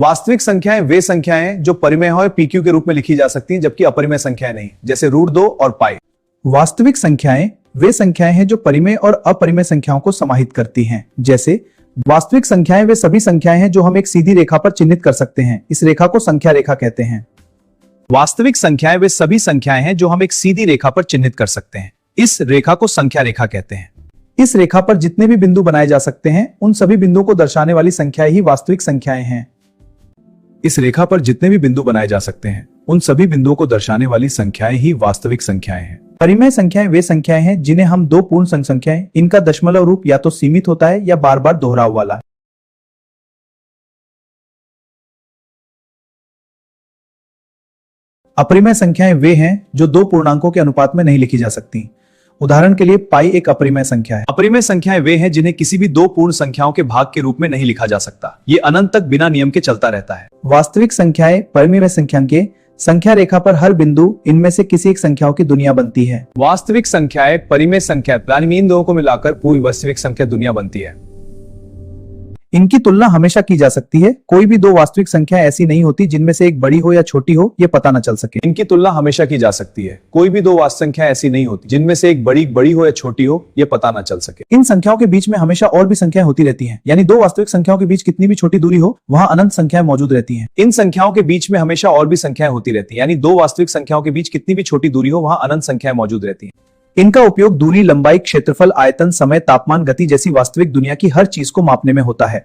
वास्तविक संख्याएं वे संख्याएं जो परिमेय और पीक्यू के रूप में लिखी जा सकती हैं, जबकि अपरिमेय संख्याएं नहीं, जैसे √2 और पाई। वास्तविक संख्याएं वे संख्याएं हैं जो परिमेय और अपरिमेय संख्याओं को समाहित करती हैं। जैसे वास्तविक संख्याएं वे सभी संख्याएं हैं जो हम एक सीधी रेखा पर चिन्हित कर सकते हैं। इस रेखा को संख्या रेखा कहते हैं। वास्तविक संख्याएं वे सभी संख्याएं हैं जो हम एक सीधी रेखा पर चिन्हित कर सकते हैं। इस रेखा को संख्या रेखा कहते हैं। इस रेखा पर जितने भी बिंदु बनाए जा सकते हैं, उन सभी बिंदुओं को दर्शाने वाली संख्याएं ही वास्तविक संख्याएं हैं। इस रेखा पर जितने भी बिंदु बनाए जा सकते हैं, उन सभी बिंदुओं को दर्शाने वाली संख्याएं ही वास्तविक संख्याएं हैं। परिमेय संख्याएं वे संख्याएं हैं जिन्हें हम दो पूर्ण संख्याएं, इनका दशमलव रूप या तो सीमित होता है या बार बार दोहराव वाला है। अपरिमेय संख्याएं वे हैं जो दो पूर्णांकों के अनुपात में नहीं लिखी जा सकती। उदाहरण के लिए पाई एक अपरिमेय संख्या है। अपरिमेय संख्याएं वे हैं जिन्हें किसी भी दो पूर्ण संख्याओं के भाग के रूप में नहीं लिखा जा सकता। ये अनंत तक बिना नियम के चलता रहता है। वास्तविक संख्याएं परिमेय संख्या के संख्या रेखा पर हर बिंदु इनमें से किसी एक संख्याओं की दुनिया बनती है। वास्तविक संख्याएं परिमेय संख्या यानी इन दोनों को मिलाकर पूरी वास्तविक संख्या दुनिया बनती है। इनकी तुलना हमेशा की जा सकती है। कोई भी दो वास्तविक संख्या ऐसी नहीं होती जिनमें से एक बड़ी हो या छोटी हो, ये पता न चल सके। इनकी तुलना हमेशा की जा सकती है। कोई भी दो वास्तविक संख्या ऐसी नहीं होती जिनमें से एक बड़ी हो या छोटी हो, ये पता न चल सके। इन संख्याओं के बीच में हमेशा और भी संख्याएं होती रहती हैं। यानी दो वास्तविक संख्याओं के बीच कितनी भी छोटी दूरी हो, वहां अनंत संख्याएं मौजूद रहती हैं। इन संख्याओं के बीच में हमेशा और भी संख्याएं होती रहती हैं। यानी दो वास्तविक संख्याओं के बीच कितनी भी छोटी दूरी हो, वहां अनंत संख्याएं मौजूद रहती हैं। इनका उपयोग दूरी, लंबाई, क्षेत्रफल, आयतन, समय, तापमान, गति जैसी वास्तविक दुनिया की हर चीज को मापने में होता है।